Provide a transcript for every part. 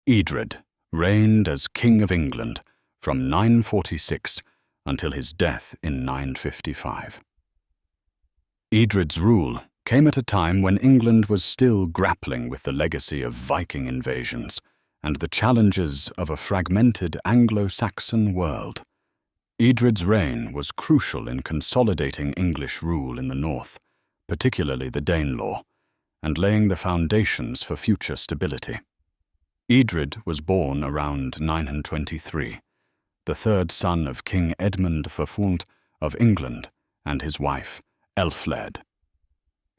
Eadred reigned as King of England from 946 until his death in 955. Eadred's rule came at a time when England was still grappling with the legacy of Viking invasions and the challenges of a fragmented Anglo-Saxon world. Eadred's reign was crucial in consolidating English rule in the north, particularly the Danelaw, and laying the foundations for future stability. Eadred was born around 923, the third son of King Edmund IV of England and his wife, Elfled.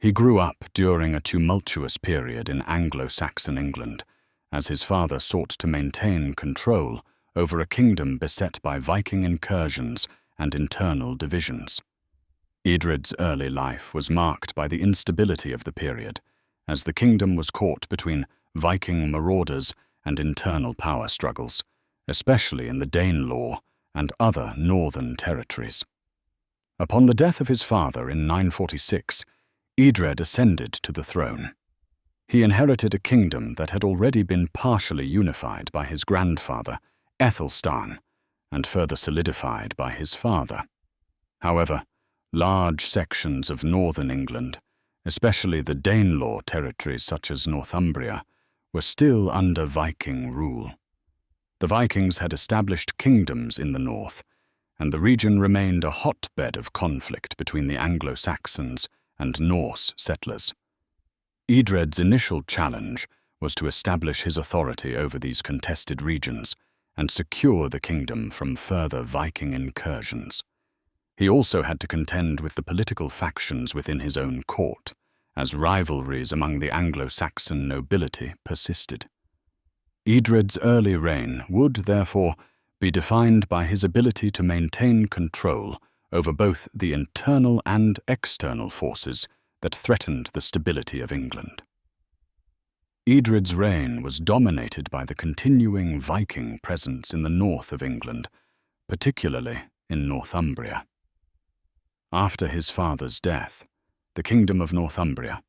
He grew up during a tumultuous period in Anglo-Saxon England, as his father sought to maintain control over a kingdom beset by Viking incursions and internal divisions. Eadred's early life was marked by the instability of the period, as the kingdom was caught between Viking marauders and internal power struggles, especially in the Danelaw and other northern territories. Upon the death of his father in 946, Eadred ascended to the throne. He inherited a kingdom that had already been partially unified by his grandfather, Ethelstan, and further solidified by his father. However, large sections of northern England, especially the Danelaw territories such as Northumbria, were still under Viking rule. The Vikings had established kingdoms in the north, and the region remained a hotbed of conflict between the Anglo-Saxons and Norse settlers. Eadred's initial challenge was to establish his authority over these contested regions and secure the kingdom from further Viking incursions. He also had to contend with the political factions within his own court, as rivalries among the Anglo-Saxon nobility persisted. Eadred's early reign would, therefore, be defined by his ability to maintain control over both the internal and external forces that threatened the stability of England. Eadred's reign was dominated by the continuing Viking presence in the north of England, particularly in Northumbria. After his father's death, the Kingdom of Northumbria,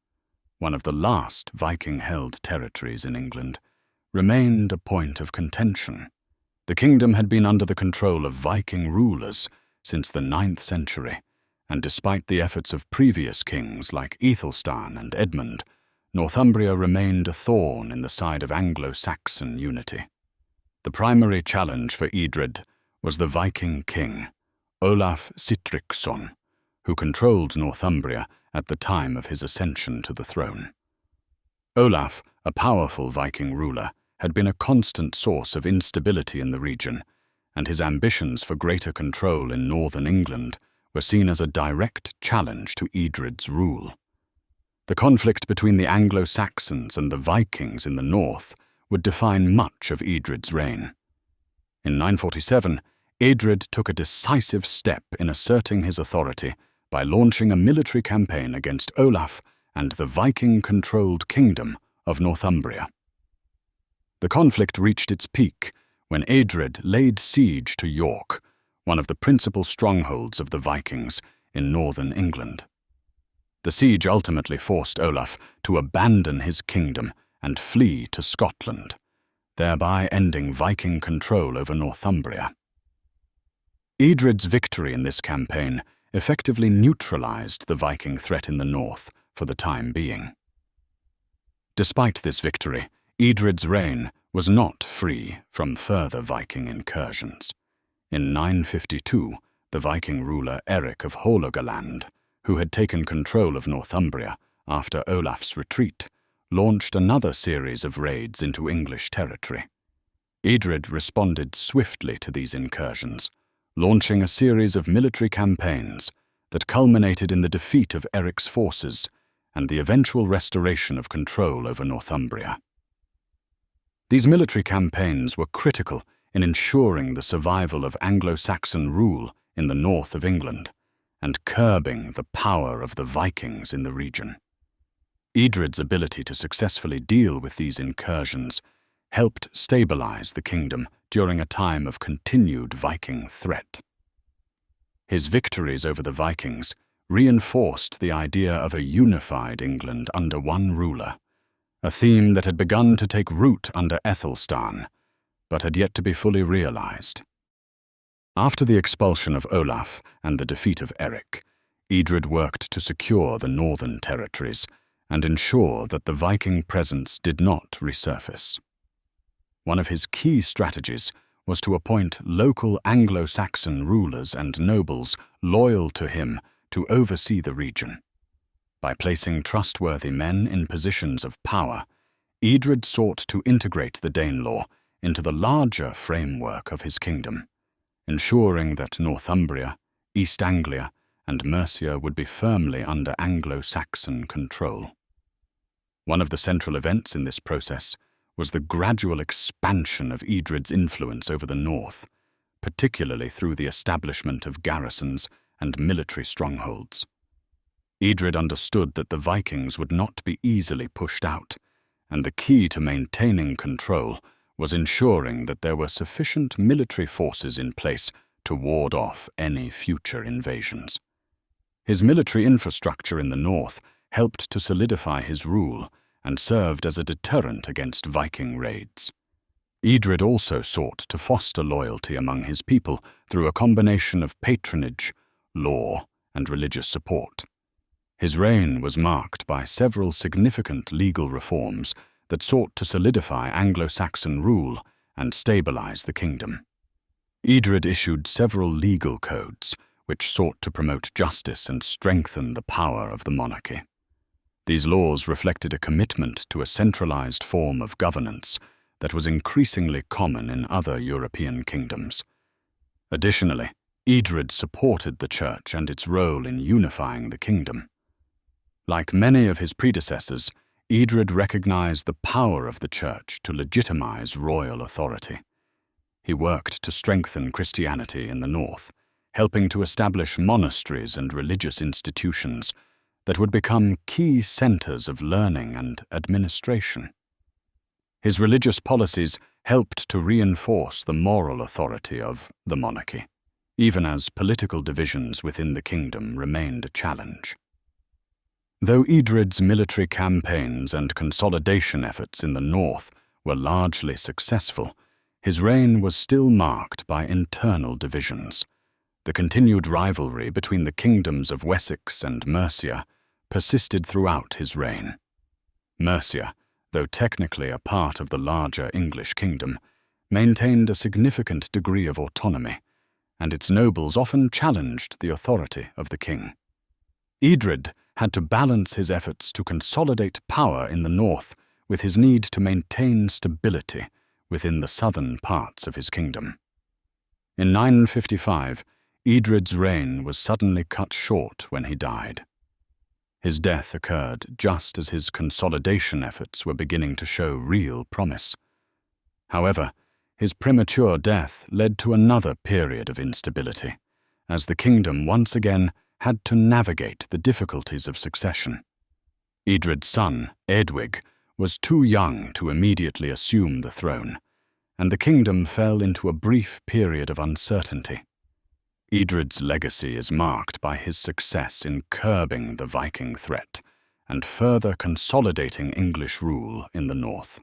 one of the last Viking-held territories in England, remained a point of contention. The kingdom had been under the control of Viking rulers since the 9th century, and despite the efforts of previous kings like Ethelstan and Edmund, Northumbria remained a thorn in the side of Anglo-Saxon unity. The primary challenge for Eadred was the Viking king, Olaf Sitriksson, who controlled Northumbria at the time of his ascension to the throne. Olaf, a powerful Viking ruler, had been a constant source of instability in the region, and his ambitions for greater control in northern England were seen as a direct challenge to Eadred's rule. The conflict between the Anglo-Saxons and the Vikings in the north would define much of Eadred's reign. In 947, Eadred took a decisive step in asserting his authority by launching a military campaign against Olaf and the Viking-controlled kingdom of Northumbria. The conflict reached its peak when Eadred laid siege to York, one of the principal strongholds of the Vikings in northern England. The siege ultimately forced Olaf to abandon his kingdom and flee to Scotland, thereby ending Viking control over Northumbria. Eadred's victory in this campaign effectively neutralized the Viking threat in the north for the time being. Despite this victory, Eadred's reign was not free from further Viking incursions. In 952, the Viking ruler Eric of Hålogaland, who had taken control of Northumbria after Olaf's retreat, launched another series of raids into English territory. Eadred responded swiftly to these incursions, launching a series of military campaigns that culminated in the defeat of Eric's forces and the eventual restoration of control over Northumbria. These military campaigns were critical in ensuring the survival of Anglo-Saxon rule in the north of England and curbing the power of the Vikings in the region. Eadred's ability to successfully deal with these incursions helped stabilize the kingdom during a time of continued Viking threat. His victories over the Vikings reinforced the idea of a unified England under one ruler, a theme that had begun to take root under Ethelstan, but had yet to be fully realized. After the expulsion of Olaf and the defeat of Eric, Eadred worked to secure the northern territories and ensure that the Viking presence did not resurface. One of his key strategies was to appoint local Anglo-Saxon rulers and nobles loyal to him to oversee the region. By placing trustworthy men in positions of power, Eadred sought to integrate the Danelaw into the larger framework of his kingdom, ensuring that Northumbria, East Anglia, and Mercia would be firmly under Anglo-Saxon control. One of the central events in this process was the gradual expansion of Eadred's influence over the north, particularly through the establishment of garrisons and military strongholds. Eadred understood that the Vikings would not be easily pushed out, and the key to maintaining control was ensuring that there were sufficient military forces in place to ward off any future invasions. His military infrastructure in the north helped to solidify his rule and served as a deterrent against Viking raids. Eadred also sought to foster loyalty among his people through a combination of patronage, law, and religious support. His reign was marked by several significant legal reforms that sought to solidify Anglo-Saxon rule and stabilize the kingdom. Eadred issued several legal codes which sought to promote justice and strengthen the power of the monarchy. These laws reflected a commitment to a centralized form of governance that was increasingly common in other European kingdoms. Additionally, Eadred supported the church and its role in unifying the kingdom. Like many of his predecessors, Eadred recognized the power of the church to legitimize royal authority. He worked to strengthen Christianity in the north, helping to establish monasteries and religious institutions that would become key centers of learning and administration. His religious policies helped to reinforce the moral authority of the monarchy, even as political divisions within the kingdom remained a challenge. Though Eadred's military campaigns and consolidation efforts in the north were largely successful, his reign was still marked by internal divisions. The continued rivalry between the kingdoms of Wessex and Mercia persisted throughout his reign. Mercia, though technically a part of the larger English kingdom, maintained a significant degree of autonomy, and its nobles often challenged the authority of the king. Eadred had to balance his efforts to consolidate power in the north with his need to maintain stability within the southern parts of his kingdom. In 955, Eadred's reign was suddenly cut short when he died. His death occurred just as his consolidation efforts were beginning to show real promise. However, his premature death led to another period of instability, as the kingdom once again had to navigate the difficulties of succession. Eadred's son, Eadwig, was too young to immediately assume the throne, and the kingdom fell into a brief period of uncertainty. Eadred's legacy is marked by his success in curbing the Viking threat and further consolidating English rule in the north.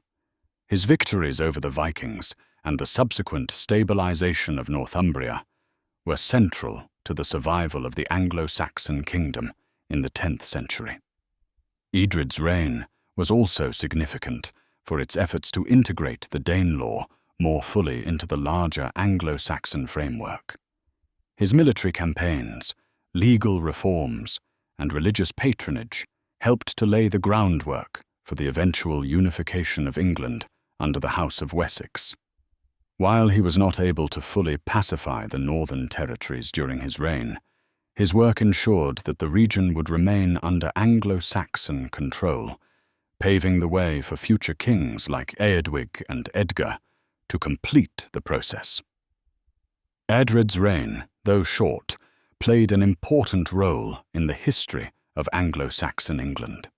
His victories over the Vikings and the subsequent stabilization of Northumbria were central to the survival of the Anglo-Saxon kingdom in the 10th century. Eadred's reign was also significant for its efforts to integrate the Danelaw more fully into the larger Anglo-Saxon framework. His military campaigns, legal reforms, and religious patronage helped to lay the groundwork for the eventual unification of England under the House of Wessex. While he was not able to fully pacify the northern territories during his reign, his work ensured that the region would remain under Anglo-Saxon control, paving the way for future kings like Eadwig and Edgar to complete the process. Eadred's reign, though short, played an important role in the history of Anglo-Saxon England.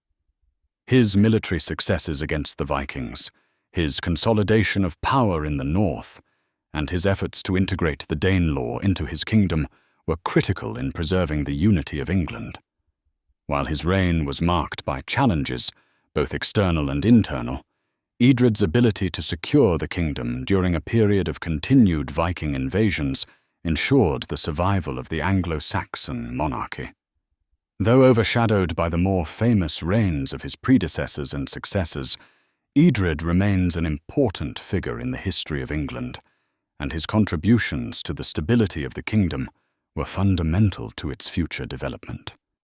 His military successes against the Vikings, his consolidation of power in the north, and his efforts to integrate the Danelaw into his kingdom were critical in preserving the unity of England. While his reign was marked by challenges, both external and internal, Eadred's ability to secure the kingdom during a period of continued Viking invasions ensured the survival of the Anglo-Saxon monarchy. Though overshadowed by the more famous reigns of his predecessors and successors, Eadred remains an important figure in the history of England, and his contributions to the stability of the kingdom were fundamental to its future development.